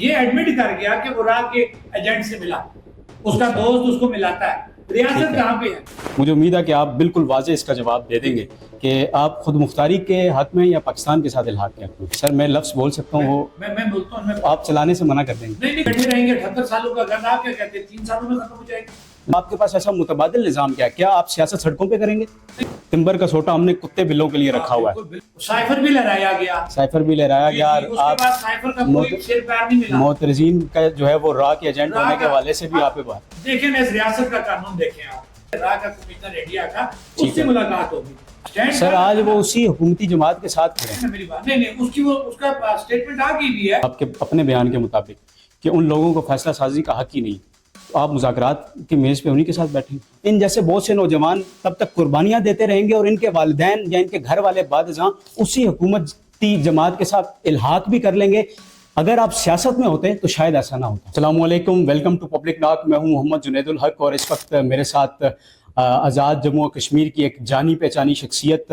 یہ ایڈمٹ کر گیا کہ وہ راہ کے ایجنٹ سے ملا، اس کا دوست اس کو ملاتا ہے، ریاست کہاں پہ ہے؟ مجھے امید ہے کہ آپ بالکل واضح اس کا جواب دے دیں گے کہ آپ خود مختاری کے حق میں یا پاکستان کے ساتھ الحاق کے حق میں؟ سر میں لفظ بول سکتا ہوں وہ میں بولتا ہوں، آپ چلانے سے منع کر دیں گے؟ نہیں بیٹھے رہیں گے 78 سالوں کا گھر، آپ کیا کہتے ہیں 3 سالوں میں ختم ہو جائے گا؟ آپ کے پاس ایسا متبادل نظام کیا ہے؟ کیا آپ سیاست سڑکوں پہ کریں گے؟ ٹمبر کا سوٹا ہم نے کتے بلوں کے لیے رکھا ہوا ہے، سائفر بھی لہرایا گیا، سائفر بھی لہرایا گیا، اور اس کے بعد سائفر کا کوئی سیر پیر نہیں ملا۔ معترضین کا جو ہے وہ راہ کے ایجنٹ ہونے کے حوالے سے بھی آپ پہ بات دیکھیں نا، اس ریاست کا قانون دیکھیں آپ، راہ کا کمشنر انڈیا کا، اس سے ملاقات ہوگی سر، آج وہ اسی حکومتی جماعت کے ساتھ کھڑے ہیں۔ میری بات نہیں، اس کا اسٹیٹمنٹ آ گئی بھی ہے آپ کے اپنے بیان کے مطابق کہ ان لوگوں کو فیصلہ سازی کا حق ہی نہیں، تو آپ مذاکرات کی میز پہ انہی کے ساتھ بیٹھیں۔ ان جیسے بہت سے نوجوان تب تک قربانیاں دیتے رہیں گے اور ان کے والدین یا ان کے گھر والے بعد ازاں اسی حکومتی جماعت کے ساتھ الحاق بھی کر لیں گے۔ اگر آپ سیاست میں ہوتے تو شاید ایسا نہ ہوتا۔ السلام علیکم، ویلکم ٹو پبلک ٹاک۔ میں ہوں محمد جنید الحق اور اس وقت میرے ساتھ آزاد جموں و کشمیر کی ایک جانی پہچانی شخصیت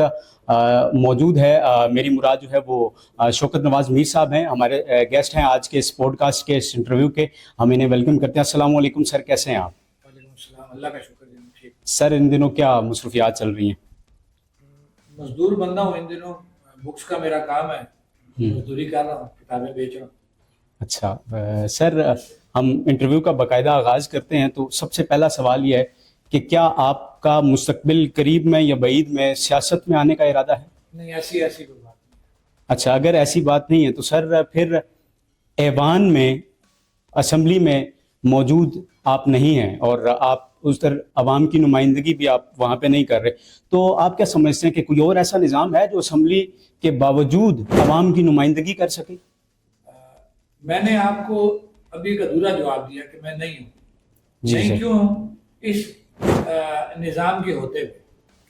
موجود ہے۔ میری مراد جو ہے وہ شوکت نواز میر صاحب ہیں، ہمارے گیسٹ ہیں آج کے اس پوڈ کاسٹ کے اس انٹرویو کے۔ ہم انہیں ویلکم کرتے ہیں۔ السلام علیکم سر، کیسے ہیں آپ؟ وعلیکم السلام، اللہ کا شکر ہے ٹھیک۔ سر ان دنوں کیا مصروفیات چل رہی ہیں؟ مزدور بندہ ہوں ان دنوں، بکس کا میرا کام ہے، مزدوری کر رہا ہوں، کتابیں بیچ رہا ہوں۔ اچھا سر، ہم انٹرویو کا باقاعدہ آغاز کرتے ہیں تو سب سے پہلا سوال یہ ہے کہ کیا آپ کا مستقبل قریب میں یا بعید میں سیاست میں آنے کا ارادہ ہے؟ نہیں، ایسی کوئی بات نہیں۔ اچھا، اگر ایسی بات نہیں ہے تو سر پھر ایوان میں، اسمبلی میں موجود آپ نہیں ہیں اور آپ اس طرح عوام کی نمائندگی بھی آپ وہاں پہ نہیں کر رہے، تو آپ کیا سمجھتے ہیں کہ کوئی اور ایسا نظام ہے جو اسمبلی کے باوجود عوام کی نمائندگی کر سکے؟ میں نے آپ کو ابھی ایک ادھورا جواب دیا کہ میں نہیں ہوں۔ جی نہیں سر۔ کیوں ہوں؟ اس نظام کے ہوتے ہوئے۔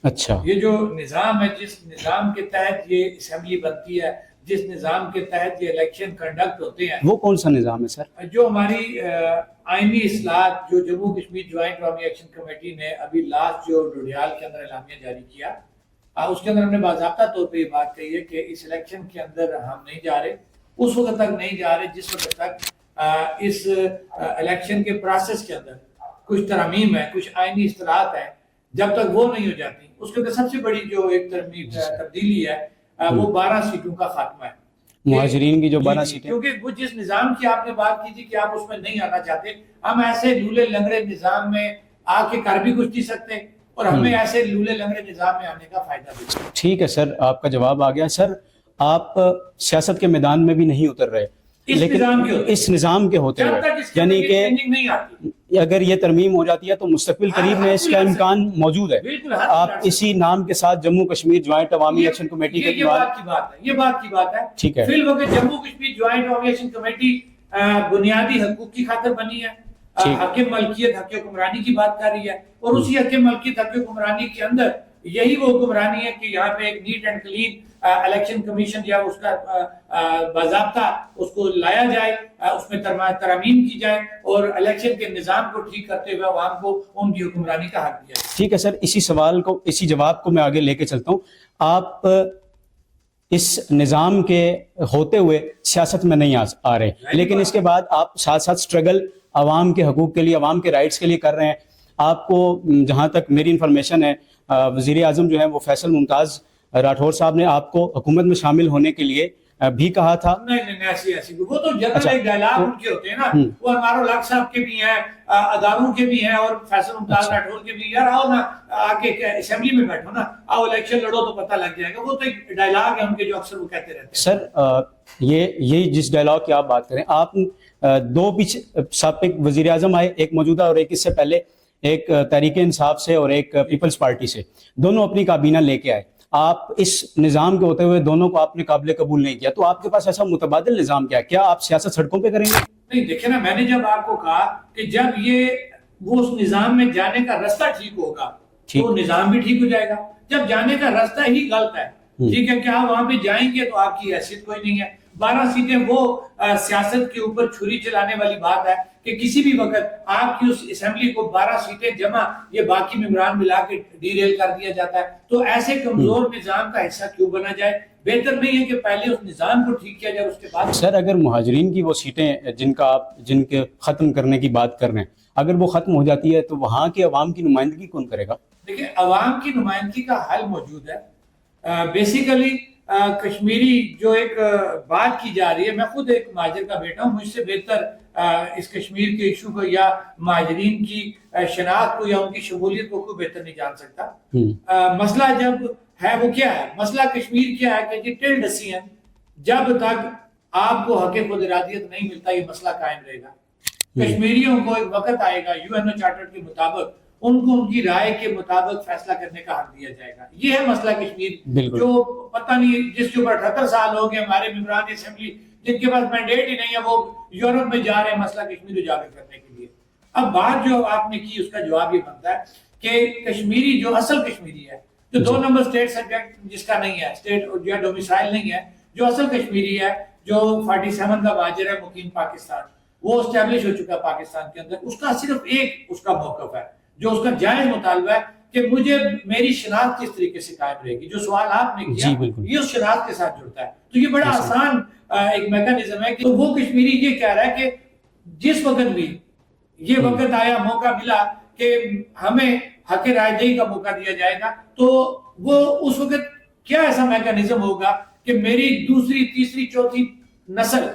اچھا، یہ جو نظام ہے، جس نظام کے تحت یہ اسمبلی بنتی ہے، جس نظام کے تحت یہ الیکشن کنڈکٹ ہوتے ہیں، وہ کون سا نظام ہے سر؟ جو ہماری آئینی اصلاحات جو جموں کشمیر جوائنٹ عوامی ایکشن کمیٹی نے ابھی لاسٹ جو ڈوڈیال کے اندر اعلامیہ جاری کیا، اس کے اندر ہم نے باضابطہ طور پہ یہ بات کہی ہے کہ اس الیکشن کے اندر ہم نہیں جا رہے، اس وقت تک نہیں جا رہے جس وقت تک اس الیکشن کے پروسیس کے اندر کچھ ترامیم ہے، کچھ آئینی اصطلاحات ہیں، جب تک وہ نہیں ہو جاتی۔ اس کے اندر سب سے بڑی جو ایک تبدیلی ہے وہ 12 سیٹوں کا خاتمہ ہے، مہاجرین کی جو 12 سیٹیں، کیونکہ وہ جس نظام کی آپ نے بات کی تھی کہ آپ اس میں نہیں آنا چاہتے، ہم ایسے لولے لنگڑے نظام میں آ کے کر بھی کچھ نہیں سکتے اور ہمیں ایسے لولے لنگڑے نظام میں آنے کا فائدہ بھی نہیں۔ ٹھیک ہے سر، آپ کا جواب آ گیا۔ سر آپ سیاست کے میدان میں بھی نہیں اتر رہے، لیکن اس نظام کے ہوتے ہوئے، یعنی کہ نہیں آتی، اگر یہ ترمیم ہو جاتی ہے تو مستقبل قریب میں اس کا امکان موجود ہے۔ آپ اسی نام کے ساتھ جموں کشمیر جوائنٹ عوامی ایکشن کمیٹی کے یہ بات کی بات ہے۔ ٹھیک ہے، فی الوقت جموں کشمیر جوائنٹ عوامی ایکشن کمیٹی بنیادی حقوق کی خاطر بنی ہے، حق ملکیت، حق حکمرانی کی بات کر رہی ہے، اور اسی حق ملکیت، حق حکمرانی کے اندر یہی وہ حکمرانی ہے کہ یہاں پہ ایک neat and clean election commission یا اس کا باضابطہ اس کو لایا جائے، اس میں ترامیم کی جائے اور الیکشن کے نظام کو ٹھیک کرتے ہوئے عوام کو ان کی حکمرانی کا حق دیا جائے۔ ٹھیک ہے سر، اسی جواب کو میں آگے لے کے چلتا ہوں۔ آپ اس نظام کے ہوتے ہوئے سیاست میں نہیں آ رہے، لیکن اس کے بعد آپ ساتھ ساتھ سٹرگل عوام کے حقوق کے لیے، عوام کے رائٹس کے لیے کر رہے ہیں۔ آپ کو جہاں تک میری انفارمیشن ہے، وزیر اعظم جو ہیں وہ فیصل ممتاز راٹھور صاحب نے آپ کو حکومت میں شامل ہونے کے لیے بھی کہا تھا۔ نہیں ایسی وہ تو جنرل ایک ڈائلاگ ان کے ہوتے ہیں نا، وہ انوار الحق صاحب کے بھی ہیں، اداروں کے بھی ہیں، اور فیصل ممتاز راٹھور کے بھی۔ یار آؤ نا، آ کے اسمبلی میں بیٹھو نا، آؤ الیکشن لڑو تو پتہ لگ جائے گا۔ وہ تو ایک ڈائلاگ ہے ان کے جو اکثر وہ کہتے رہتے ہیں۔ سر یہ جس ڈائلاگ کی آپ بات کریں، آپ دو سابق وزیر اعظم آئے، ایک موجودہ اور ایک اس سے پہلے، ایک تحریک انصاف سے اور ایک پیپلز پارٹی سے، دونوں اپنی کابینہ لے کے آئے۔ آپ اس نظام کے ہوتے ہوئے دونوں کو آپ نے قابل قبول نہیں کیا، تو آپ کے پاس ایسا متبادل نظام کیا آپ سیاست سڑکوں پہ کریں گے؟ نہیں دیکھیں نا، میں نے جب آپ کو کہا کہ جب وہ اس نظام میں جانے کا رستہ ٹھیک ہوگا تو نظام بھی ٹھیک ہو جائے گا۔ جب جانے کا رستہ ہی غلط ہے، ٹھیک ہے، کہ آپ وہاں پہ جائیں گے تو آپ کی حیثیت کوئی نہیں ہے۔ 12 سیٹیں وہ سیاست کے اوپر چھری چلانے والی بات ہے کہ کسی بھی وقت آپ کی اس اسمبلی کو 12 سیٹیں جمع یہ باقی ممبران ملا کے ڈی ریل کر دیا جاتا ہے، تو ایسے کمزور نظام کا حصہ کیوں بنا جائے؟ بہتر نہیں ہے کہ پہلے اس نظام کو ٹھیک کیا جائے اس کے بعد؟ سر اگر مہاجرین کی وہ سیٹیں جن کے ختم کرنے کی بات کر رہے ہیں، اگر وہ ختم ہو جاتی ہے تو وہاں کے عوام کی نمائندگی کون کرے گا؟ دیکھیں عوام کی نمائندگی کا حل موجود ہے. بیسیکلی کشمیری جو ایک بات کی جا رہی ہے، میں خود ایک مہاجر کا بیٹا ہوں، مجھ سے بہتر اس کشمیر کے ایشو کو یا مہاجرین کی شناخت کو یا ان کی شمولیت کو کوئی بہتر نہیں جان سکتا. مسئلہ جب ہے وہ کیا ہے؟ مسئلہ کشمیر کیا ہے کہ ٹل ڈسین جب تک آپ کو حق خود ارادیت نہیں ملتا یہ مسئلہ قائم رہے گا. کشمیریوں کو ایک وقت آئے گا یو این او چارٹر کے مطابق ان کو ان کی رائے کے مطابق فیصلہ کرنے کا حق دیا جائے گا. یہ ہے مسئلہ کشمیر جو پتہ نہیں جس کے اوپر 78 سال ہو گئے ہمارے ممبران اسمبلی جن کے پاس مینڈیٹ ہی نہیں ہے وہ یورپ میں جا رہے ہیں مسئلہ کشمیر اجاگر کرنے کے لیے. اب بات جو آپ نے کی اس کا جواب یہ بنتا ہے کہ کشمیری جو اصل کشمیری ہے جو 2 نمبر اسٹیٹ سبجیکٹ جس کا نہیں ہے اسٹیٹ جو ڈومیسائل نہیں ہے، جو اصل کشمیری ہے جو 47 کا مہاجر ہے مقیم پاکستان، وہ اسٹیبلش ہو چکا پاکستان کے اندر، اس کا صرف ایک اس کا موقف ہے جو اس کا جائز مطالبہ ہے کہ مجھے میری شناخت کس طریقے سے قائم رہے گی. جو سوال آپ نے کیا یہ اس شناخت کے ساتھ جڑتا ہے. تو یہ بڑا آسان ایک میکانزم ہے کہ وہ کشمیری یہ کہہ رہا ہے کہ جس وقت بھی یہ وقت آیا موقع ملا کہ ہمیں حق رائے دہی کا موقع دیا جائے گا تو وہ اس وقت کیا ایسا میکانزم ہوگا کہ میری دوسری تیسری چوتھی نسل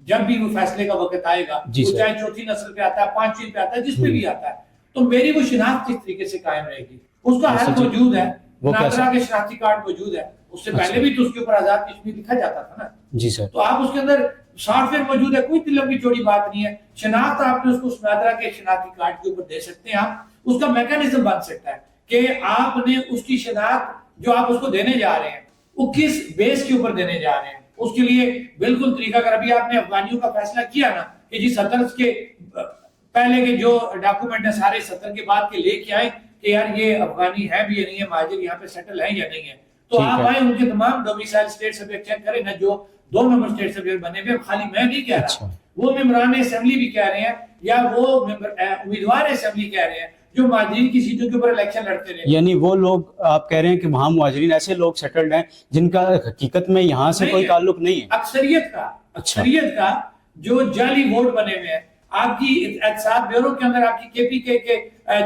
جب بھی وہ فیصلے کا وقت آئے گا وہ چاہے چوتھی نسل پہ آتا ہے 5ویں پہ آتا ہے جس پہ بھی آتا ہے تو میری وہ شناخت کس طریقے سے قائم رہے گی. اس کا حل موجود ہے. ناظرہ کے شناختی کارڈ موجود ہے. اس سے پہلے بھی تو اس کے اوپر آزاد کشمیر لکھا جاتا تھا نا. جی سر. تو آپ اس کے اندر سافٹ ویئر موجود ہے، کوئی لمبی چوڑی بات نہیں ہے. شناخت آپ نے اس کو ناظرہ کے شناختی کارڈ کے اوپر دے سکتے ہیں. آپ اس کا میکانزم بن سکتا ہے کہ آپ نے اس کی شناخت جو آپ اس کو دینے جا رہے ہیں وہ کس بیس کے اوپر دینے جا رہے ہیں. اس کے لیے بالکل طریقہ اگر ابھی آپ نے افغانیوں کا فیصلہ کیا نا کہ جی 70 کے پہلے کے جو ڈاکومنٹ ہیں سارے 70 کے بعد کے لے کے آئے کہ یار یہ افغانی ہے بھی یا نہیں ہے، مہاجر یہاں پہ سیٹل ہے یا نہیں ہے، تو آپ آئے ان کے تمام ڈومیسائل اسٹیٹ سبجیکٹ چیک کریں نا جو 2 نمبر اسٹیٹ سبجیکٹ بنے ہوئے. خالی میں نہیں کہہ رہا، وہ ممبران اسمبلی بھی کہہ رہے ہیں یا وہ امیدوار اسمبلی کہہ رہے ہیں جو مہاجرین کی سیٹوں کے اوپر الیکشن لڑتے رہے. یعنی وہ لوگ آپ کہہ رہے ہیں کہ وہاں مہاجرین ایسے لوگ سیٹلڈ ہیں جن کا حقیقت میں یہاں سے کوئی تعلق نہیں ہے. اکثریت کا جو جعلی ووٹ بنے ہوئے ہیں. آپ کی احتساب بیورو کے اندر آپ کی کے پی کے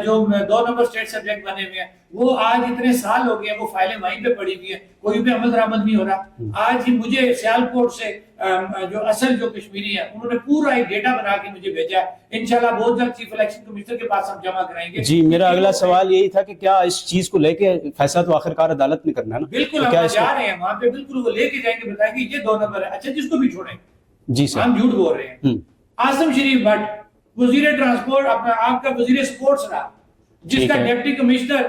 جو 2 نمبر اسٹیٹ سبجیکٹ بنے ہوئے ہیں وہ آج اتنے سال ہو گئے ہیں، وہ فائلیں وہیں پہ پڑی ہوئی ہیں، کوئی بھی عمل درآمد نہیں ہو رہا. آج ہی مجھے سیالکوٹ سے جو اصل جو کشمیری ہیں انہوں نے پورا ایک ڈیٹا بنا کے مجھے بھیجا ہے. انشاءاللہ بہت جلد چیف الیکشن کمشنر کے پاس ہم جمع کرائیں گے. جی میرا اگلا سوال یہی تھا کہ کیا اس چیز کو لے کے فیصلہ تو آخرکار عدالت میں کرنا ہے نا؟ بالکل ہم جا رہے ہیں وہاں پہ، بالکل وہ لے کے جائیں گے، بتائیں گے یہ 2 نمبر ہے. اچھا جس کو بھی چھوڑیں جی سر ہم جھوٹ بول رہے ہیں. عاصم شریف بٹ وزیر ٹرانسپورٹ اپنا آپ کا وزیر سپورٹس رہا جس کا ڈپٹی کمشنر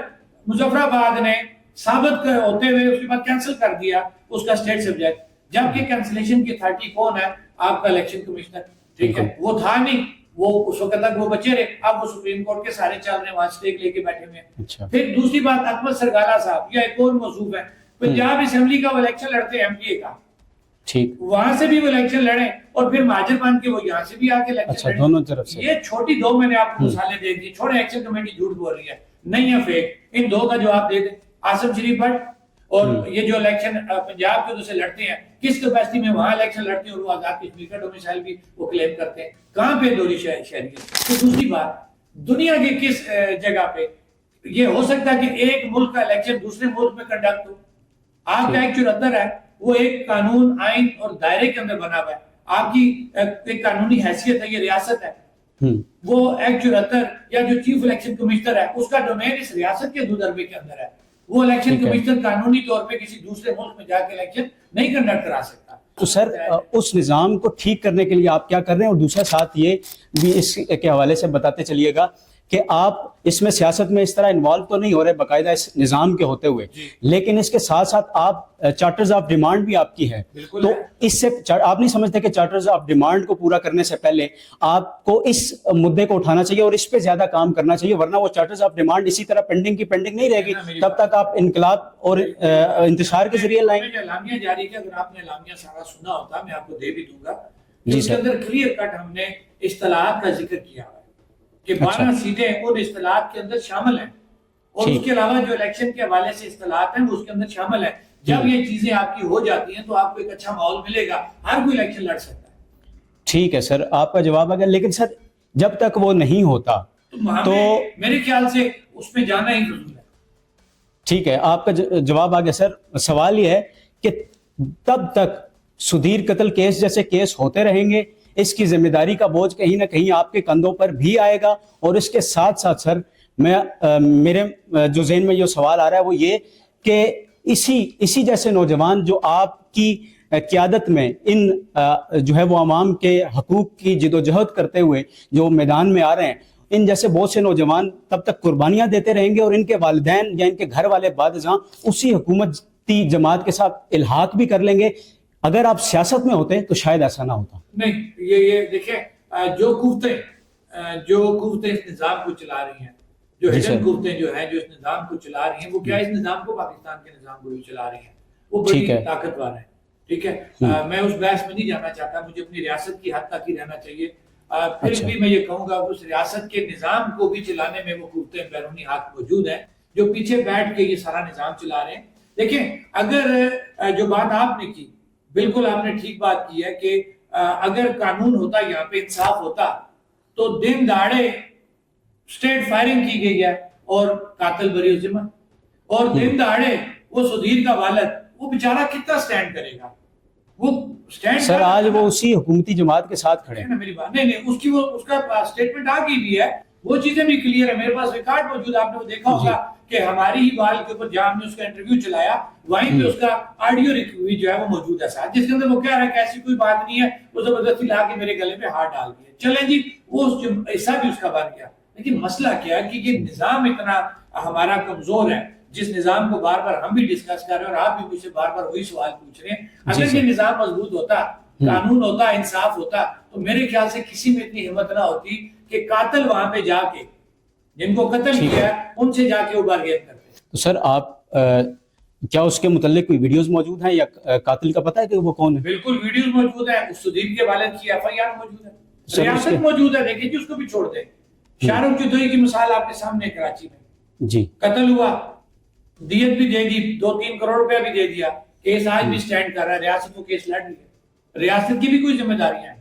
مظفر آباد نے ثابت ہوتے ہوئے اس کے بعد کینسل کر دیا اس کا اسٹیٹ سبجیکٹ، جبکہ کینسلیشن کی اتھارٹی کون ہے؟ آپ کا الیکشن کمشنر. ٹھیک ہے وہ تھا نہیں، وہ اس وقت تک وہ بچے رہے، اب وہ سپریم کورٹ کے سارے چل رہے ہیں وہاں اسٹیک لے کے بیٹھے ہوئے ہیں. پھر دوسری بات احمد سرگالہ صاحب یا ایک اور موضوع ہے پنجاب اسمبلی کا وہ الیکشن لڑتے ہیں ایم پی اے کا، ٹھیک وہاں سے بھی وہ الیکشن لڑیں اور پھر مہاجر بن کے وہ یہاں سے بھی آ کے الیکشن لڑیں. دونوں طرف سے یہ چھوٹی 2 میں نے آپ کو مثالیں دے دی. چھوڑے ایکشن کمیٹی جھوٹ بول رہی ہے، نہیں ہے فیک. ان 2 کا جواب دے دیں. عاصم شریف بٹ اور یہ جو الیکشن پنجاب کے سے لڑتے ہیں کس کیپیسٹی میں وہاں الیکشن لڑتے ہیں اور وہ آزاد کشمیر کا ڈومیسائل بھی وہ کلیم کرتے ہیں. کہاں پہ دوہری شہریت؟ تو دوسری بات دنیا کے کس جگہ پہ یہ ہو سکتا ہے کہ ایک ملک کا الیکشن دوسرے ملک میں کنڈکٹ ہو؟ آپ کا ایک 74 ہے وہ ایک قانون آئین اور دائرے کے اندر بنا ہوا ہے. آپ کی ایک قانونی حیثیت ہے، یہ ریاست ہے. وہ ایکٹ 74 یا جو چیف الیکشن کمشنر ہے اس کا ڈومین اس ریاست کے حدود عربے کے اندر ہے. وہ الیکشن کمشنر قانونی طور پہ کسی دوسرے ملک میں جا کے الیکشن نہیں کنڈکٹ کرا سکتا. تو سر اس نظام کو ٹھیک کرنے کے لیے آپ کیا کر رہے ہیں؟ اور دوسرا ساتھ یہ بھی اس کے حوالے سے بتاتے چلیے گا کہ آپ اس میں سیاست میں اس طرح انوالو تو نہیں ہو رہے باقاعدہ اس نظام کے ہوتے ہوئے، لیکن اس کے ساتھ ساتھ آپ چارٹرز آف ڈیمانڈ بھی آپ کی ہے، تو اس سے آپ نہیں سمجھتے کہ چارٹرز آف ڈیمانڈ کو پورا کرنے سے پہلے آپ کو اس مدعے کو اٹھانا چاہیے اور اس پہ زیادہ کام کرنا چاہیے، ورنہ وہ چارٹرز آف ڈیمانڈ اسی طرح پینڈنگ کی پینڈنگ نہیں رہے گی تب تک آپ انقلاب اور انتشار کے ذریعے لائیں. اعلامیہ جاری کیا، اگر آپ نے اعلامیہ سارا سنا ہوتا میں آپ کو دے بھی دوں گا. اس کے اندر کلیئر کٹ ہم نے اصطلاحات کا ذکر کیا ہے کہ 12 سیٹیں ان اصطلاحات کے اندر شامل ہیں اور اس کے علاوہ جو الیکشن کے حوالے سے اصطلاحات ہیں وہ اس کے اندر شامل ہیں. جب یہ چیزیں آپ کی ہو جاتی ہیں تو آپ کو ایک اچھا ماحول ملے گا, ہر کوئی الیکشن لڑ سکتا ہے. ٹھیک ہے سر, آپ کا جواب آ گیا, لیکن سر جب تک وہ نہیں ہوتا تو میرے خیال سے اس میں جانا ہی فضول ہے. ٹھیک ہے, آپ کا جواب آ گیا سر. سوال یہ ہے کہ تب تک سدھیر قتل کیس جیسے کیس ہوتے رہیں گے, اس کی ذمہ داری کا بوجھ کہیں نہ کہیں آپ کے کندھوں پر بھی آئے گا. اور اس کے ساتھ ساتھ سر میرے جو ذہن میں یہ سوال آ رہا ہے وہ یہ کہ اسی جیسے نوجوان جو آپ کی قیادت میں ان جو ہے وہ عوام کے حقوق کی جدوجہد کرتے ہوئے جو میدان میں آ رہے ہیں, ان جیسے بہت سے نوجوان تب تک قربانیاں دیتے رہیں گے اور ان کے والدین یا ان کے گھر والے بعد ازاں اسی حکومتی جماعت کے ساتھ الحاق بھی کر لیں گے. اگر آپ سیاست میں ہوتے تو شاید ایسا نہ ہوتا. نہیں, یہ دیکھیں جو قوتیں اس نظام کو چلا رہی ہیں, جو ہڈن قوتیں جو ہیں جو اس نظام کو چلا رہی ہیں, وہ کیا اس نظام کو پاکستان کے نظام کو بھی چلا رہی ہیں, وہ بڑی طاقتور ہیں. ٹھیک ہے, میں اس بحث میں نہیں جانا چاہتا, مجھے اپنی ریاست کی حد تک ہی رہنا چاہیے. پھر بھی میں یہ کہوں گا اس ریاست کے نظام کو بھی چلانے میں وہ قوتیں بیرونی ہاتھ موجود ہیں جو پیچھے بیٹھ کے یہ سارا نظام چلا رہے ہیں. دیکھیں, اگر جو بات آپ نے کی, بالکل آپ نے ٹھیک بات کی ہے کہ اگر قانون ہوتا, یہاں پہ انصاف ہوتا, تو دن دہاڑے اسٹیٹ فائرنگ کی گئی ہے اور قاتل بری ذمہ, اور دن دہاڑے وہ سدھیر کا والد, وہ بیچارہ کتنا سٹینڈ کرے گا؟ وہ سٹینڈ سر آج وہ اسی حکومتی جماعت کے ساتھ کھڑے ہیں. میری بات نہیں, اس کا سٹیٹمنٹ آ گئی بھی ہے, وہ چیزیں بھی کلیئر ہے, میرے پاس ریکارڈ موجود ہے. آپ نے وہ دیکھا ہوگا کہ ہماری ہی بال کے اوپر جہاں ہم نے اس کا انٹرویو چلایا, وہیں پہ اس کا آڈیو ریکارڈ جو ہے وہ موجود ہے ساتھ, جس کے اندر وہ کہہ رہا ہے کہ ایسی کوئی بات نہیں ہے, وہ زبردستی لا کے میرے گلے پہ ہاتھ ڈال دیا. چلیں جی, وہ حصہ بھی اس کا بن گیا. لیکن مسئلہ کیا ہے کہ یہ نظام اتنا ہمارا کمزور ہے, جس نظام کو بار بار ہم بھی ڈسکس کر رہے ہیں اور آپ بھی مجھ سے بار بار وہی سوال پوچھ رہے ہیں. اگر یہ نظام مضبوط ہوتا, قانون ہوتا, انصاف ہوتا, تو میرے خیال سے کسی میں اتنی ہمت نہ ہوتی کہ قاتل وہاں پہ جا کے, جن کو قتل کیا ہے, ان سے جا کے وہ بارگین کرتے. تو سر آپ کیا اس کے متعلق کوئی ویڈیوز موجود ہیں یا قاتل کا پتہ ہے کہ وہ کون ہے؟ بالکل ویڈیوز موجود ہیں, اس سدھیر کے والد کی ایف آئی آر موجود ہے, ریاست موجود ہے, دیکھیں جی اس کو بھی چھوڑ دیں. شاہ رخ چودھری کی مثال آپ کے سامنے کراچی میں جی قتل ہوا, دیت بھی دے دی, 2-3 کروڑ روپیہ بھی دے دیا, کیس آج بھی سٹینڈ کر رہا ہے, ریاست کو کیس لڑ رہی ہے, ریاست کی بھی کوئی ذمہ داریاں ہیں.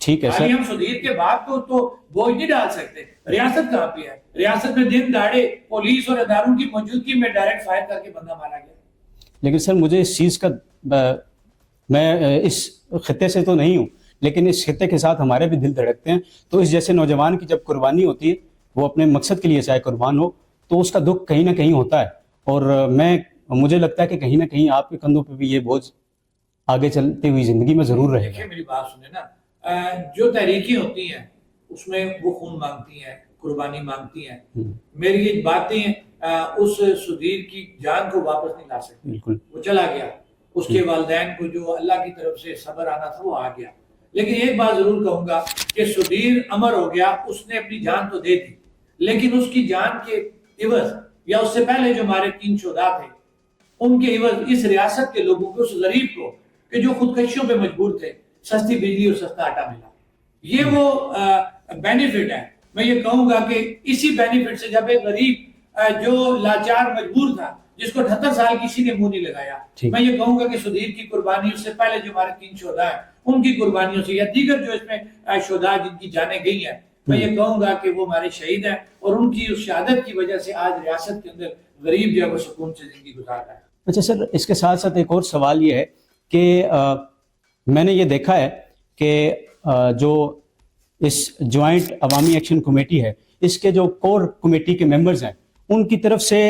ٹھیک ہے سر, ہم سدھیر کے بعد تو بوجھ نہیں ڈال سکتے. ریاست کہاں پہ ہے؟ ریاست میں دن دہاڑے پولیس اور اداروں کی موجودگی میں ڈائریکٹ فائر کر کے بندہ مارا گیا. لیکن سر مجھے اس چیز کا, میں اس خطے سے تو نہیں ہوں, لیکن اس خطے کے ساتھ ہمارے بھی دل دھڑکتے ہیں. تو اس جیسے نوجوان کی جب قربانی ہوتی ہے, وہ اپنے مقصد کے لیے چاہے قربان ہو, تو اس کا دکھ کہیں نہ کہیں ہوتا ہے. اور مجھے لگتا ہے کہ کہیں نہ کہیں آپ کے کندھوں پہ بھی یہ بوجھ آگے چلتی ہوئی زندگی میں ضرور رہے گا. میری بات سنیں نا, جو تحریکیں ہوتی ہیں اس میں وہ خون مانگتی ہیں, قربانی مانگتی ہیں. میری یہ باتیں اس سدھیر کی جان کو واپس نہیں لا سکتی. بالکل, وہ چلا گیا, اس کے والدین کو جو اللہ کی طرف سے صبر آنا تھا وہ آ گیا. لیکن ایک بات ضرور کہوں گا کہ سدھیر امر ہو گیا, اس نے اپنی جان تو دے دی, لیکن اس کی جان کے عوض, یا اس سے پہلے جو ہمارے 3 شہداء تھے, ان کے عوض اس ریاست کے لوگوں کو, اس غریب کو کہ جو خودکشیوں پہ مجبور تھے, سستی بجلی اور سستا آٹا ملا. یہ وہ بینیفٹ ہے. میں یہ کہوں گا کہ اسی بینیفٹ سے جب ایک غریب جو لاچار مجبور تھا, جس کو 78 سال کسی نے منہ نہیں لگایا, میں یہ کہوں گا کہ سدھیر کی قربانی, اس سے پہلے جو ہمارے 3 شہداء ہیں ان کی قربانیوں سے, یا دیگر جو اس میں شہداء جن کی جانیں گئی ہیں, میں یہ کہوں گا کہ وہ ہمارے شہید ہیں, اور ان کی اس شہادت کی وجہ سے آج ریاست کے اندر غریب جو ہے وہ سکون سے زندگی گزار رہا ہے. اچھا سر, اس کے ساتھ ساتھ ایک اور سوال یہ ہے کہ میں نے یہ دیکھا ہے کہ جو اس جوائنٹ عوامی ایکشن کمیٹی ہے, اس کے جو کور کمیٹی کے ممبرز ہیں, ان کی طرف سے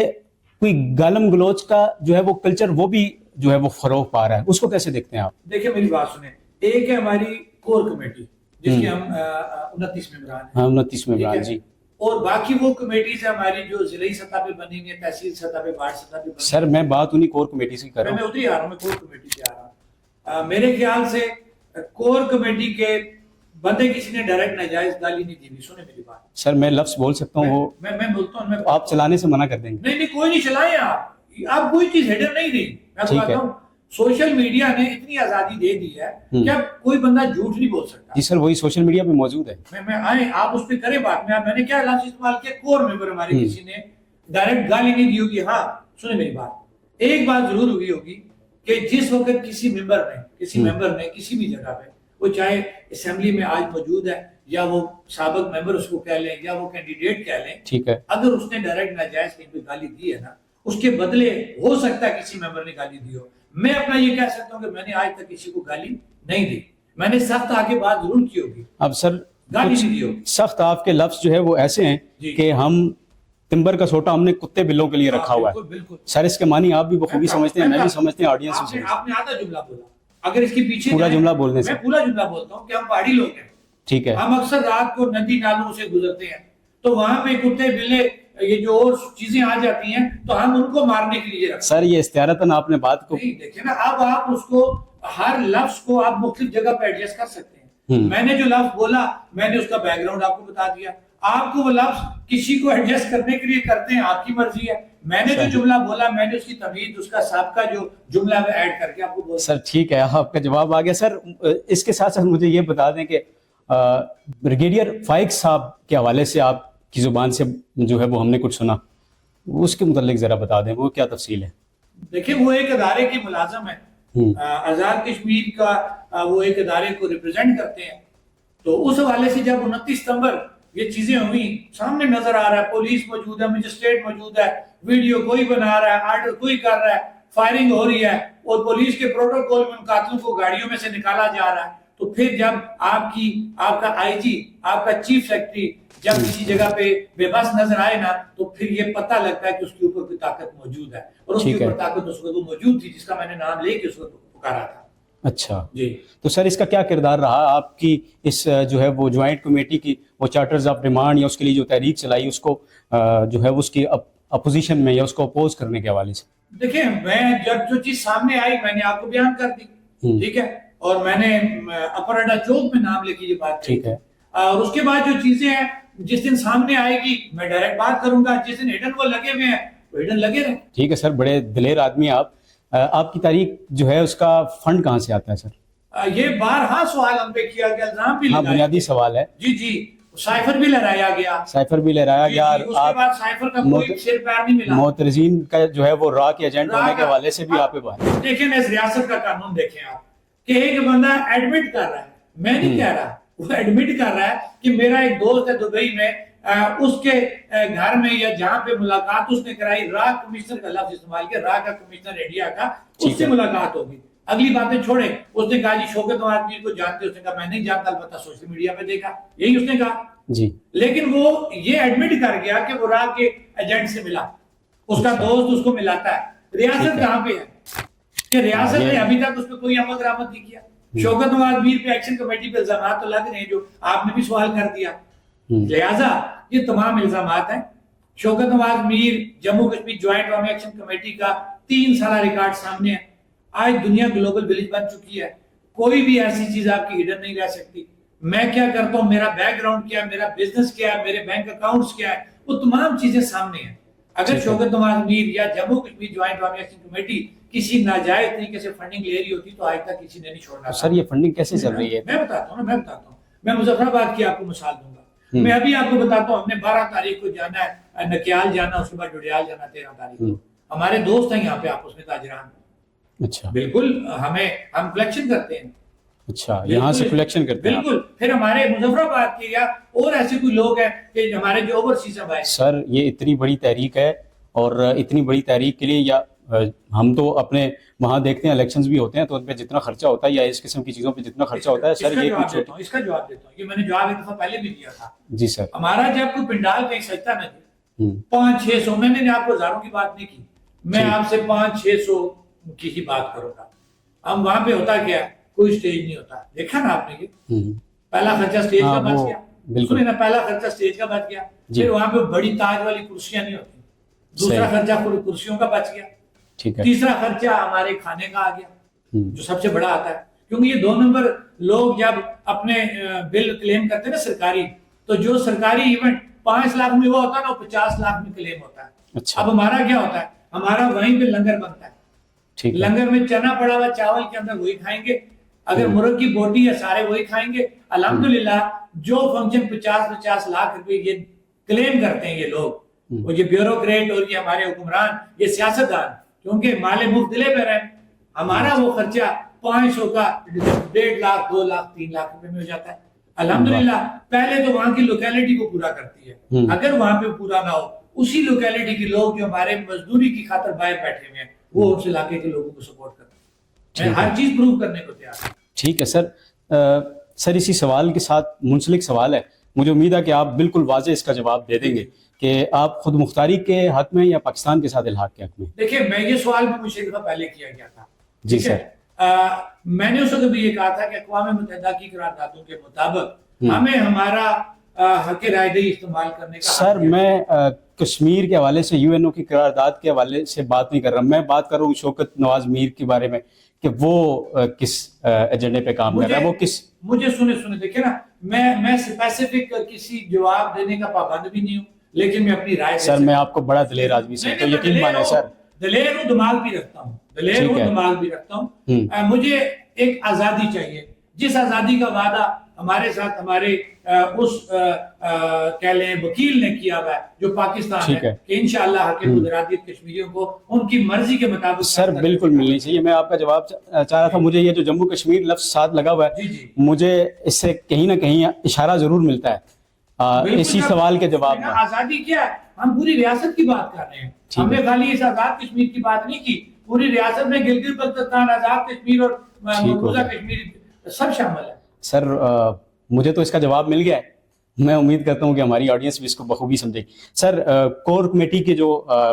کوئی گالم گلوچ کا جو ہے وہ کلچر, وہ بھی جو ہے وہ فروغ پا رہا ہے. اس کو کیسے دیکھتے ہیں آپ؟ دیکھیں میری بات سنیں, ایک ہے ہماری کور کمیٹی جس کے ہم 29 ممبران ہیں. ہاں 29 ممبران جی. اور باقی وہ کمیٹیز ہیں ہماری جو ضلعی سطح پہ بنی ہوئی ہیں, تحصیل سطح پہ, وارڈ سطح پہ. سر میں بات انہی کور کمیٹی سے کر رہا ہوں. میں ادھر آ رہا ہوں, میں کور کمیٹی سے آ رہا ہوں. میرے خیال سے کور کمیٹی کے بندے کسی نے ڈائریکٹ ناجائز گالی نہیں دی. سنیں میری بات. سر میں لفظ بول سکتا ہوں, وہ میں بولتا ہوں, آپ چلانے سے منع کر دیں گے؟ نہیں کوئی نہیں چلائیں آپ کوئی چیز ہیڈر نہیں رہی. میں بتاتا ہوں, سوشل میڈیا نے اتنی آزادی دے دی ہے کہ اب کوئی بندہ جھوٹ نہیں بول سکتا. جی سر, وہی سوشل میڈیا پہ موجود ہے. میں آئیں, آپ اس پہ کریں بات. میں نے کیا لفظ استعمال کیا, کور ممبر ہمارے کسی نے ڈائریکٹ گالی نہیں دی ہوگی. ہاں سنیں میری بات, ایک بات ضرور ہوئی ہوگی کہ جس وقت کسی ممبر نے کسی بھی جگہ پہ، وہ چاہے اسمبلی میں آج موجود ہے یا وہ سابق ممبر اس کو کہہ لیں یا وہ کینڈیڈیٹ کہہ لیں، ٹھیک ہے، اگر اس نے ڈائریکٹ ناجائز کہیں پہ گالی دی ہے نا، اس کے بدلے ہو سکتا ہے کسی ممبر نے گالی دی ہو، میں اپنا یہ کہہ سکتا ہوں کہ میں نے آج تک کسی کو گالی نہیں دی، میں نے سخت آگے بات ضرور کی ہوگی، اب سر گالی نہیں دی ہوگی۔ سخت آپ کے لفظ جو ہے وہ ایسے ہیں جی۔ کہ ہم تمبر کا سوٹا ہم نے کتے بلوں کے لیے رکھا ہوا ہے۔ بالکل سر اس کے معنی آپ بھی بخوبی سمجھتے ہیں، میں بھی سمجھتے ہیں، آڈینس بھی سمجھتے ہیں۔ آپ نے آدھا جملہ بولا، اگر اس کے پیچھے پورا جملہ بولنے سے میں پورا جملہ بولتا ہوں کہ ہم پہاڑی لوگ ہیں، ٹھیک ہے، ہم اکثر رات کو ندی نالوں سے گزرتے ہیں تو وہاں پہ کتے بلے یہ جو اور چیزیں آ جاتی ہیں تو ہم ان کو مارنے کے لیے رکھتے سر یہ استعارتاً آپ نے بات کو ہیں۔ دیکھیں نا، اب آپ اس کو ہر لفظ کو آپ مختلف جگہ پہ ایڈجسٹ کر سکتے ہیں۔ میں نے جو لفظ بولا میں نے اس کا بیک گراؤنڈ آپ کو بتا دیا، آپ کو وہ لفظ کسی کو ایڈجسٹ کرنے کے لیے کرتے ہیں، آپ کی مرضی ہے۔ میں نے جو جملہ بولا میں نے اس کی تمہید، اس کا سابقہ جو جملہ میں ایڈ کر کے آپ کو بولا۔ سر ٹھیک ہے، آپ کا جواب آ گیا۔ سر اس کے ساتھ ساتھ مجھے یہ بتا دیں کہ بریگیڈیئر فائق صاحب کے حوالے سے آپ کی زبان سے جو ہے وہ ہم نے کچھ سنا، اس کے متعلق ذرا بتا دیں، وہ کیا تفصیل ہے؟ دیکھیں وہ ایک ادارے کی ملازم ہے، آزاد کشمیر کا وہ ایک ادارے کو ریپرزینٹ کرتے ہیں، تو اس حوالے سے جب 29 ستمبر یہ چیزیں ہوئی، سامنے نظر آ رہا ہے پولیس موجود ہے، مجسٹریٹ موجود ہے، ویڈیو کوئی بنا رہا ہے، آرڈر کوئی کر رہا ہے، فائرنگ ہو رہی ہے اور پولیس کے پروٹوکول میں ان قاتلوں کو گاڑیوں میں سے نکالا جا رہا ہے، تو پھر جب آپ کا آئی جی، آپ کا چیف سیکرٹری جب کسی جگہ پہ بے بس نظر آئے نا، تو پھر یہ پتہ لگتا ہے کہ اس کے اوپر کوئی طاقت موجود ہے، اور اس کے اوپر طاقت اس وقت موجود تھی جس کا میں نے نام لے کے اس وقت پکارا تھا۔ اچھا جی تو سر اس کا کیا کردار رہا آپ کی اس جو ہے وہ جوائنٹ کمیٹی کی وہ چارٹرز آف ڈیمانڈ یا اس کے لیے جو تحریک چلائی، اس کو جو ہے اس کی اپوزیشن میں یا اس کو اپوز کرنے کے حوالے سے؟ دیکھیں میں جب جو چیز سامنے آئی میں نے آپ کو بیان کر دی، ٹھیک ہے، اور میں نے اپر اڈا چوک میں نام لے کے یہ بات کی، ٹھیک ہے، اور اس کے بعد جو چیزیں ہیں جس دن سامنے آئے گی میں ڈائریکٹ بات کروں گا، جس دن ہڈن وہ لگے ہوئے ہیں وہ ہڈن لگے رہے۔ ٹھیک ہے سر، بڑے دلیر آدمی آپ کی تحریک جو ہے اس کا فنڈ کہاں سے آتا ہے سر؟ یہ بارہا سوال ہم پہ کیا گیا، الزام بھی ہاں لگایا بنیادی گیا۔ سوال ہے، جی سائفر بھی لہرایا گیا، سائفر بھی لہرایا گیا، اس کے بعد سائفر کا کوئی سر پیر نہیں ملا، معترضین کا جو ہے وہ را کے ایجنٹ ہونے کے حوالے سے بھی آپ پہ بات ہے۔ دیکھیں اس ریاست کا قانون دیکھیں آپ کہ ایک بندہ ایڈمٹ کر رہا ہے، میں نہیں کہہ رہا، وہ ایڈمٹ کر رہا ہے کہ میرا ایک دوست ہے دبئی میں، اس کے گھر میں یا جہاں پہ ملاقات اس نے کرائی، را کمشنر کا لفظ استعمال کیا، را کا کمشنر انڈیا کا، اس سے ملاقات ہوگی۔ اگلی باتیں چھوڑیں، اس نے کہا جی شوکت نواز میر کو جانتے، اس نے کہا میں نہیں جانتا، البتہ سوشل میڈیا پہ دیکھا، یہی اس نے کہا جی، لیکن وہ یہ ایڈمٹ کر گیا کہ وہ را کے ایجنٹ سے ملا، اس کا دوست اس کو ملاتا ہے۔ ریاست کہاں پہ ہے کہ ریاست نے ابھی تک اس پہ کوئی عمل درآمد نہیں کیا؟ شوکت نواز میر پہ ایکشن کمیٹی پہ الزامات تو لگ رہے ہیں جو آپ نے بھی سوال کر دیا، لہٰذا یہ تمام الزامات ہیں۔ شوکت نواز میر جموں کشمیر جوائنٹ عوامی ایکشن کمیٹی کا 3 سالہ ریکارڈ سامنے ہے، آج دنیا گلوبل ولیج بن چکی ہے، کوئی بھی ایسی چیز آپ کی ہڈن نہیں رہ سکتی۔ میں کیا کرتا ہوں، میرا بیک گراؤنڈ کیا ہے، میرا بزنس کیا ہے، میرے بینک اکاؤنٹس کیا ہے، وہ تمام چیزیں سامنے ہیں۔ اگر شوکت نواز میر یا جموں کشمیر جوائنٹ عوامی ایکشن کمیٹی کسی ناجائز طریقے سے فنڈنگ لے رہی ہوتی تو آج تک کسی نے نہیں چھوڑنا۔ سر یہ فنڈنگ کیسے چل رہی ہے؟ میں بتاتا ہوں، میں مظفر آباد کی آپ کو مثال دوں گا، میں ابھی آپ کو بتاتا ہوں، ہم نے 12 تاریخ کو جانا ہے نکیال جانا، اس کے بعد ڈوڈیال جانا 13 تاریخ کو، ہمارے دوست ہیں یہاں پہ آپس میں تاجران، اچھا بالکل ہم کلیکشن کرتے ہیں، اچھا یہاں سے کلیکشن کرتے ہیں بالکل، پھر ہمارے مظفر آباد کے یا اور ایسے کوئی لوگ ہیں کہ ہمارے جو اوورسیز ہیں بھائی۔ سر یہ اتنی بڑی تحریک ہے اور اتنی بڑی تحریک کے لیے یا ہم تو اپنے وہاں دیکھتے ہیں الیکشنز بھی ہوتے ہیں تو ان پہ جتنا خرچہ ہوتا ہے یا اس قسم کی چیزوں پہ جتنا خرچہ ہوتا ہے سر یہ کچھ اس کا جواب دیتا ہوں، یہ میں نے جواب ایک دفعہ پہلے بھی دیا تھا۔ جی سر، ہمارا جب کوئی پنڈال کہیں سجتا نہ جی 500-600، میں نے آپ کو ہزاروں کی بات نہیں کی، میں آپ سے 500-600 کی ہی بات کروں گا۔ ہم وہاں پہ ہوتا کیا ہے، کوئی اسٹیج نہیں ہوتا، دیکھا نا آپ نے یہ پہلا خرچہ اسٹیج کا بچ گیا، سنیں نا، پہلا خرچہ اسٹیج کا بچ گیا، پھر وہاں پہ بڑی تاج والی کرسیاں نہیں ہوتی، دوسرا خرچہ کرسیوں کا بچ گیا، تیسرا خرچہ ہمارے کھانے کا آ گیا جو سب سے بڑا آتا ہے، کیونکہ یہ 2 نمبر لوگ جب اپنے بل کلیم کرتے ہیں نا سرکاری، تو جو سرکاری ایونٹ 5 لاکھ میں وہ ہوتا ہے نا، وہ 50 لاکھ میں کلیم ہوتا ہے۔ اب ہمارا کیا ہوتا ہے، ہمارا وہیں پہ لنگر بنتا ہے، لنگر میں چنا پڑا ہوا چاول کے اندر وہی کھائیں گے، اگر مرغ کی بوٹی ہے سارے وہی کھائیں گے۔ الحمدللہ جو فنکشن 50 لاکھ روپے یہ کلیم کرتے ہیں یہ لوگ، وہ یہ بیوروکریٹ اور یہ ہمارے حکمران، یہ سیاستدان، کیونکہ مال مفت دلے پہ رہے, ہمارا وہ خرچہ 500 کا 1.5 لاکھ 2 لاکھ 3 لاکھ روپے میں ہو جاتا ہے. الحمدللہ پہلے تو وہاں کی لوکیلٹی کو پورا کرتی ہے, اگر وہاں پہ پورا نہ ہو اسی لوکیلٹی کے لوگ جو ہمارے مزدوری کی خاطر باہر بیٹھے ہوئے ہیں وہ اس علاقے کے لوگوں کو سپورٹ کرتے ہیں. میں ہر چیز پروو کرنے کو تیار ہوں. ٹھیک ہے سر. سر اسی سوال کے ساتھ منسلک سوال ہے, مجھے امید ہے کہ آپ بالکل واضح اس کا جواب دے دیں گے کہ آپ خود مختاری کے حق میں یا پاکستان کے ساتھ الحاق کے حق میں؟ دیکھیں میں یہ سوال بھی مجھے دفعہ پہلے کیا گیا تھا. جی سر. میں نے اس وقت بھی یہ کہا تھا کہ اقوام متحدہ کی قراردادوں کے مطابق ہمیں ہمارا حق رائے دہی استعمال کرنے کا. سر میں کشمیر کے حوالے سے یو این او کی قرارداد کے حوالے سے بات نہیں کر رہا, میں بات کر رہا ہوں شوکت نواز میر کے بارے میں کہ وہ کس ایجنڈے پہ کام کر رہا ہے, وہ کس. مجھے سنے دیکھیں نا, میں اسپیسیفک کسی جواب دینے کا پابند بھی نہیں ہوں, لیکن میں اپنی رائے. سر میں آپ کو بڑا دلیر آدمی سے تو یقین مانیں سر. دلیر ہوں, دماغ بھی رکھتا ہوں, دماغ بھی رکھتا ہوں. مجھے ایک آزادی چاہیے, جس آزادی کا وعدہ ہمارے ساتھ ہمارے اس کہہ لیں وکیل نے کیا ہوا ہے جو پاکستان ہے کہ انشاءاللہ حق قدراتیت کشمیریوں کو ان کی مرضی کے مطابق. سر بالکل ملنی چاہیے. میں آپ کا جواب چاہ رہا تھا, مجھے یہ جو جموں کشمیر لفظ ساتھ لگا ہوا ہے مجھے اس سے کہیں نہ کہیں اشارہ ضرور ملتا ہے اسی سوال کے جواب میں. آزادی کیا ہے, ہم پوری ریاست کی بات کر رہے ہیں, ہم نے خالی اس آزاد کشمیر کی بات نہیں کی, پوری ریاست میں گلگت بلتستان, آزاد کشمیر اور مقبوضہ کشمیر سب شامل ہے. سر مجھے تو اس کا جواب مل گیا ہے, میں امید کرتا ہوں کہ ہماری آڈینس بھی اس کو بخوبی سمجھے گی. سر کور کمیٹی کے جو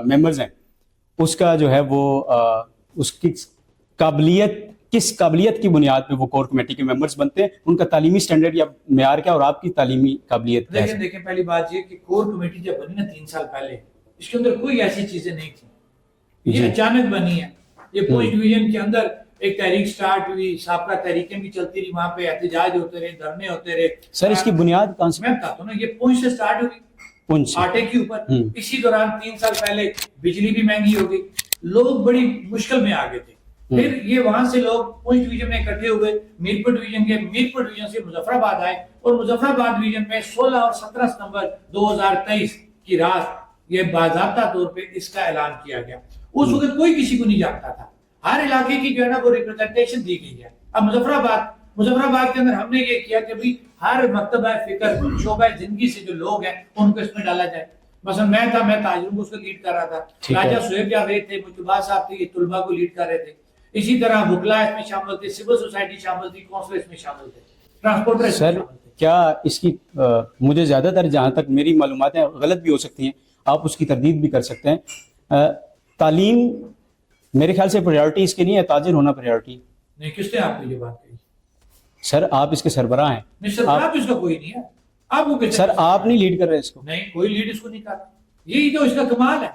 ممبرز ہیں اس کا جو ہے وہ اس کی قابلیت, کس قابلیت کی بنیاد پہ وہ کور کمیٹی کے ممبرز بنتے ہیں, ان کا تعلیمی سٹینڈرڈ یا معیار کیا اور آپ کی تعلیمی قابلیت کیا ہے؟ دیکھیں پہلی بات یہ کہ کور کمیٹی جب بنی نا 3 سال پہلے, اس کے اندر کوئی ایسی چیزیں نہیں تھیں, یہ اچانک بنی ہے. یہ پوسٹ ڈویژن کے اندر ایک تحریک سٹارٹ ہوئی, سابقہ تحریکیں بھی چلتی رہی, وہاں پہ احتجاج ہوتے رہے, دھرنے ہوتے رہے. سر اس کی بنیاد کہاں سے؟ میں بتاتا ہوں نا, یہ پونچھ سے سٹارٹ ہوئی, پونچھ آٹے کے اوپر. اسی دوران 3 سال پہلے بجلی بھی مہنگی ہو گئی, لوگ بڑی مشکل میں آ گئے تھے. پھر یہ وہاں سے لوگ پونچھ ڈویژن میں اکٹھے ہوئے, میرپور ڈویژن کے, میرپور ڈویژن سے مظفر آباد آئے, اور مظفر آباد ڈویژن میں 16 اور 17 ستمبر 2023 کی رات یہ باضابطہ طور پہ اس کا اعلان کیا گیا. اس وقت کوئی کسی کو نہیں جانتا تھا, ہر علاقے کی جو ہے نا وہ ریپرزنٹیشن دی گئی ہے. اب مظفر آباد کے اندر ہم نے یہ کیا کہ بھی ہر مکتبہ فکر, شعبہ زندگی سے جو لوگ ہیں ان کو اس میں ڈالا جائے. مثلا میں تاجروں کو اس کو لیڈ کر رہا تھا, راجہ سہیب جاوید تھے, مجتبیٰ صاحب تھے, یہ طلباء کو لیڈ کر رہے تھے. اسی طرح وکلا اس میں شامل تھے, سول سوسائٹی شامل تھی, کونسل اس میں شامل تھے, ٹرانسپورٹر. سر کیا اس کی مجھے زیادہ تر جہاں تک میری معلومات ہیں غلط بھی ہو سکتی ہیں, آپ اس کی تردید بھی کر سکتے ہیں, تعلیم میرے خیال سے پریورٹی اس کے نہیں ہے, تاجر ہونا پریورٹی نہیں. کس نے آپ کو یہ بات کہی؟ سر آپ اس کے سربراہ ہیں. نہیں سربراہ اس کا کوئی نہیں ہے. آپ کو سر آپ نہیں لیڈ کر رہے اس کو؟ نہیں, کوئی لیڈ اس کو نہیں کرتا. یہی تو اس کا کمال ہے.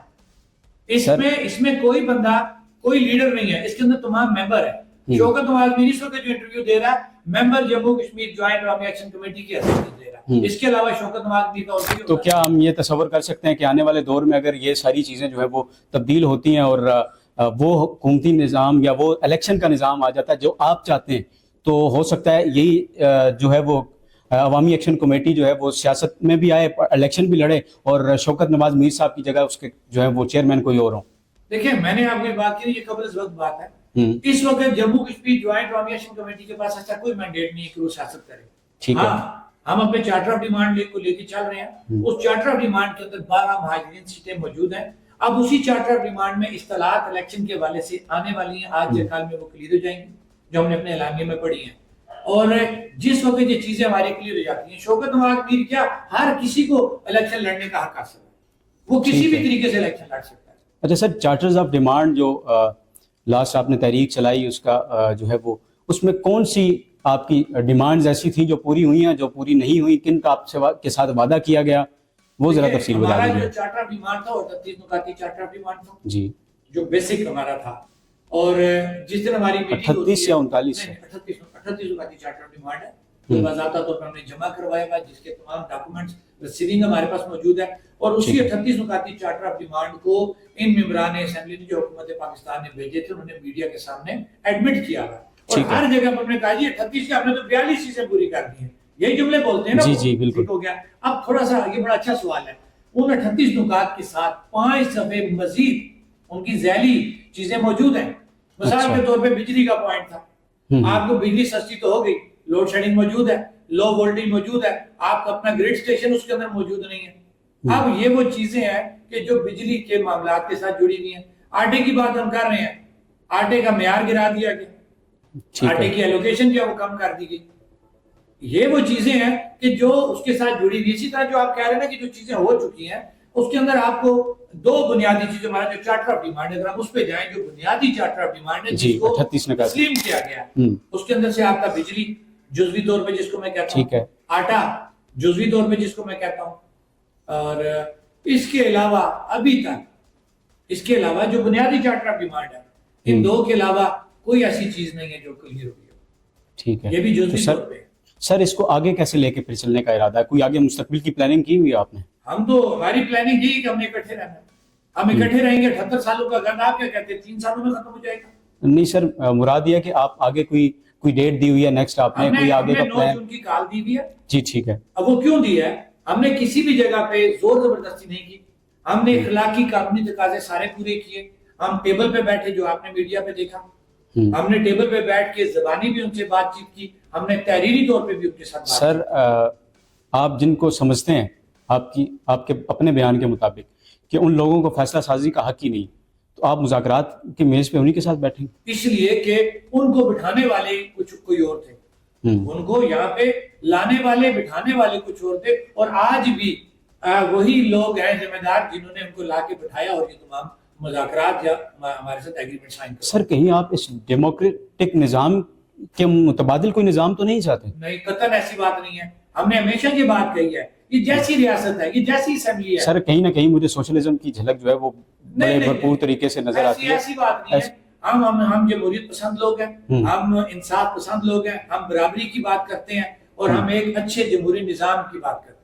اس میں کوئی بندہ, کوئی لیڈر نہیں ہے, اس کے اندر تمام ممبر ہیں. شوکت نواز میر اس وقت جو انٹرویو دے رہا ہے ممبر جموں کشمیر جوائنٹ عوامی ایکشن کمیٹی کی حیثیت سے دے رہا ہے. اس کے علاوہ شوکت نواز میر کا تو کیا ہم یہ تصور کر سکتے ہیں کہ آنے والے دور میں اگر یہ ساری چیزیں جو ہے وہ تبدیل ہوتی ہیں اور وہ حکومتی نظام یا وہ الیکشن کا نظام آ جاتا ہے جو آپ چاہتے ہیں, تو ہو سکتا ہے یہی جو ہے وہ عوامی ایکشن کمیٹی جو ہے وہ سیاست میں بھی آئے, الیکشن بھی لڑے, اور شوکت نواز میر صاحب کی جگہ اس کے جو ہے وہ چیئرمین کوئی اور ہوں. دیکھیں میں نے آپ کو یہ بات کی, یہ قبل اس وقت بات ہے. اس وقت جموں کشمیر جوائنٹ عوامی ایکشن کمیٹی کے پاس ایسا کوئی مینڈیٹ نہیں ہے کہ وہ سیاست کرے. ہاں ہم اپنے چارٹر آف ڈیمانڈ کو لے کے چل رہے ہیں. اس چارٹر آف ڈیمانڈ کے اندر 12 مہاجرین سیٹیں موجود ہیں. اب اسی چارٹر آف ڈیمانڈ میں اصطلاحات الیکشن کے حوالے سے آنے والی ہیں, آج یا کل میں وہ کلیئر ہو جائیں گی جو ہم نے اپنے اعلامیے میں پڑھی ہیں. اور جس وقت یہ چیزیں ہماری کلیئر ہو جاتی ہیں, شوکت نواز میر کیا ہر کسی کو الیکشن لڑنے کا حق حاصل ہے, وہ کسی بھی طریقے سے الیکشن لڑ سکتا ہے. اچھا سر, چارٹرز آف ڈیمانڈ جو لاسٹ آپ نے تحریک چلائی اس کا جو ہے وہ, اس میں کون سی آپ کی ڈیمانڈز ایسی تھیں جو پوری ہوئی ہیں, جو پوری نہیں ہوئی, کن کا آپ کے ساتھ وعدہ کیا گیا, وہ ذرا تفصیل بتا دیجیے. ہمارا جو چارٹر آف ڈیمانڈ تھا وہ 38 نکاتی چارٹر آف ڈیمانڈ تھا جی, جو بیسک ہمارا تھا. اور جس دن ہماری میٹنگ 38 یا 39 38 نکاتی چارٹر آف ڈیمانڈ ہے, جو باضابطہ طور پر ہم نے جمع کروایا ہوا, جس کے تمام ڈاکومنٹس ریسیونگ ہمارے پاس موجود ہے. اور اسی 38 نکاتی چارٹر آف ڈیمانڈ کو ان ممبران اسمبلی نے جو حکومت پاکستان نے بھیجے تھے, انہوں نے میڈیا کے سامنے ایڈمٹ کیا ہے. اور ہر جگہ پر ہم نے کہا جی 38 کے ہم نے تو 42 چیزیں پوری کر دی ہیں, یہی جملے بولتے ہیں نا. جی بالکل ہو گیا. اب تھوڑا سا یہ بڑا اچھا سوال ہے, ان 38 نکات کے ساتھ 5 صفحے مزید ان کی ذیلی چیزیں موجود ہیں. مثال کے طور پہ بجلی کا پوائنٹ تھا, آپ کو بجلی سستی تو ہو گئی, لوڈ شیڈنگ موجود ہے, لو وولٹیج موجود ہے, آپ کا اپنا گریڈ اسٹیشن اس کے اندر موجود نہیں ہے. اب یہ وہ چیزیں ہیں کہ جو بجلی کے معاملات کے ساتھ جڑی ہوئی ہیں. آٹے کی بات ہم کر رہے ہیں, آٹے کا معیار گرا دیا گیا, آٹے کی ایلوکیشن جو ہے وہ کم کر دی گئی. یہ وہ چیزیں ہیں کہ جو اس کے ساتھ جڑی ہوئی. اسی طرح جو آپ کہہ رہے ہیں نا کہ جو چیزیں ہو چکی ہیں اس کے اندر آپ کو دو بنیادی چیزیں, ہمارا جو چارٹر آف ڈیمانڈ ہے, اگر ہم اس پہ جائیں, جو بنیادی چارٹر آف ڈیمانڈ ہے جس کو تسلیم کیا گیا ہے, اس کے اندر سے آپ کا بجلی جزوی طور پہ جس کو میں کہتا ہوں, آٹا جزوی طور پہ جس کو میں کہتا ہوں, اور اس کے علاوہ ابھی تک اس کے علاوہ جو بنیادی چارٹر آف ڈیمانڈ ہے, ان دو کے علاوہ کوئی ایسی چیز نہیں ہے جو کلیئر ہوئی ہے. ٹھیک ہے, یہ بھی جزوی طور پہ. سر اس کو آگے کیسے لے کے پھر چلنے کا ارادہ ہے؟ کوئی آگے مستقبل کی پلاننگ کی ہوئی ہے آپ نے؟ ہم تو, ہماری پلاننگ یہی کہ ہم نے اکٹھے رہنا ہے. ہم اکٹھے رہیں گے. 78 سالوں کا گھر آپ کیا کہتے ہیں 3 سالوں میں ختم ہو جائے گا؟ نہیں سر, مراد یہ ہے کہ آپ آگے کوئی ڈیٹ دی ہوئی ہے نیکسٹ آپ نے کوئی آگے کا پلان؟ 9 جون کی کال دی ہوئی ہے. جی ٹھیک ہے. اب وہ کیوں دی ہے؟ ہم نے کسی بھی جگہ پہ زور زبردستی نہیں کی. ہم نے اخلاقی قانونی تقاضے سارے پورے کیے. ہم ٹیبل پہ بیٹھے, جو آپ نے میڈیا پہ دیکھا, ہم نے ٹیبل پہ بیٹھ کے زبانی بھی ان سے بات چیت کی, ہم نے تحریری طور پہ بھی ان کے ساتھ بات کی. سر آپ جن کو سمجھتے ہیں آپ کے اپنے بیان کے مطابق کہ ان لوگوں کو فیصلہ سازی کا حق ہی نہیں, تو آپ مذاکرات کی میز پہ انہی کے ساتھ بیٹھیں؟ اس لیے کہ ان کو بٹھانے والے کچھ کوئی اور تھے, ان کو یہاں پہ لانے والے بٹھانے والے کچھ اور تھے, اور آج بھی وہی لوگ ہیں ذمہ دار جنہوں نے ان کو لا کے بٹھایا اور یہ تمام مذاکرات یا ہمارے ساتھ ایگریمنٹ سائن کر. سر کہیں آپ اس ڈیموکریٹک نظام کے متبادل کوئی نظام تو نہیں چاہتے؟ نہیں, قطعاً ایسی بات نہیں ہے. ہم نے ہمیشہ یہ بات کہی ہے, یہ جیسی ریاست ہے, یہ جیسی اسمبلی ہے. سر کہیں نہ کہیں مجھے سوشلزم کی جھلک جو ہے وہ بڑے بھرپور طریقے سے نظر آتی ہے. ایسی بات نہیں ہے. ہم جمہوریت پسند لوگ ہیں, ہم انصاف پسند لوگ ہیں, ہم برابری کی بات کرتے ہیں, اور ہم ایک اچھے جمہوری نظام کی بات کرتے ہیں.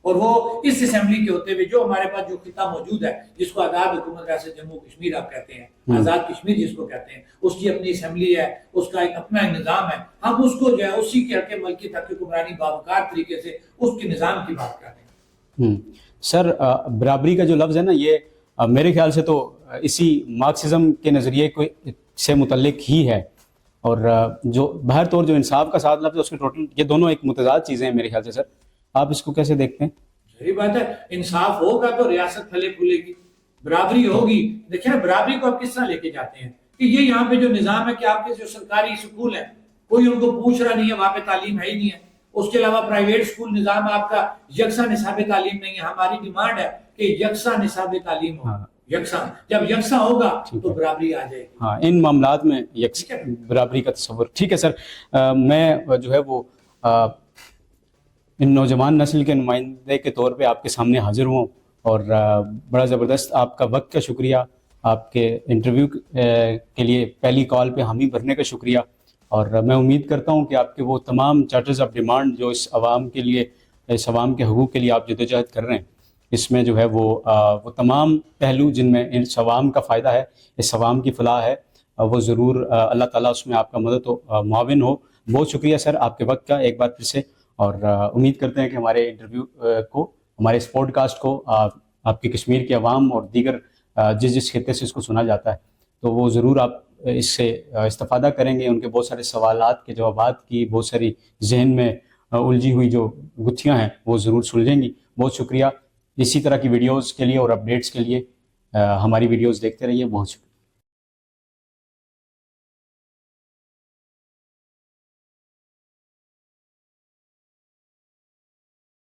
اور وہ اس اسمبلی کے ہوتے ہوئے جو ہمارے پاس جو خطہ موجود ہے, جس کو آزاد حکومت ریاست جموں کشمیر آپ کہتے ہیں, آزاد کشمیر جس کو کہتے ہیں, اس کی اپنی اسمبلی ہے, اس کا ایک اپنا نظام ہے. ہم اس کو جو ہے اسی کے حق ملکی تک حکمرانی باوقار طریقے سے اس کے نظام کی بات کر رہے ہیں. سر برابری کا جو لفظ ہے نا, یہ میرے خیال سے تو اسی مارکسزم کے نظریے سے متعلق ہی ہے, اور جو بہر طور جو انصاف کا ساتھ لفظ ہے اس کے ٹوٹل یہ دونوں ایک متضاد چیزیں ہیں میرے خیال سے. سر آپ اس کو کیسے دیکھتے ہیں؟ صحیح بات ہے, انصاف ہوگا تو ریاست پھلے پھولے گی, برابری ہوگی. دیکھیں نا برابری کو آپ کس طرح لے کے جاتے ہیں کہ یہ یہاں پہ جو نظام ہے کہ آپ کے جو سرکاری سکول ہیں کوئی ان کو پوچھ رہا نہیں ہے, وہاں پہ تعلیم ہے ہی نہیں ہے. اس کے علاوہ پرائیویٹ سکول نظام آپ کا یکساں نصاب تعلیم نہیں ہے. ہماری ڈیمانڈ ہے کہ یکساں نصاب تعلیم ہو, یکساں. جب یکساں ہوگا تو برابری آ جائے گی. ہاں, ان معاملات میں برابری کا تصور. ٹھیک ہے سر, میں جو ہے وہ ان نوجوان نسل کے نمائندے کے طور پہ آپ کے سامنے حاضر ہوں, اور بڑا زبردست آپ کا وقت کا شکریہ, آپ کے انٹرویو کے لیے پہلی کال پہ حامی بھرنے کا شکریہ. اور میں امید کرتا ہوں کہ آپ کے وہ تمام چارٹرز آف ڈیمانڈ جو اس عوام کے لیے, اس عوام کے حقوق کے لیے آپ جدوجہد کر رہے ہیں, اس میں جو ہے وہ تمام پہلو جن میں اس عوام کا فائدہ ہے, اس عوام کی فلاح ہے, وہ ضرور اللہ تعالیٰ اس میں آپ کا مدد و معاون ہو. بہت شکریہ سر آپ کے وقت کا ایک بار پھر سے, اور امید کرتے ہیں کہ ہمارے انٹرویو کو, ہمارے اس پوڈ کاسٹ کو آپ کی کشمیر کے عوام اور دیگر جس خطے سے اس کو سنا جاتا ہے تو وہ ضرور آپ اس سے استفادہ کریں گے. ان کے بہت سارے سوالات کے جوابات کی بہت ساری ذہن میں الجھی ہوئی جو گتھیاں ہیں وہ ضرور سلجھیں گی. بہت شکریہ. اسی طرح کی ویڈیوز کے لیے اور اپڈیٹس کے لیے ہماری ویڈیوز دیکھتے رہیے. بہت شکریہ.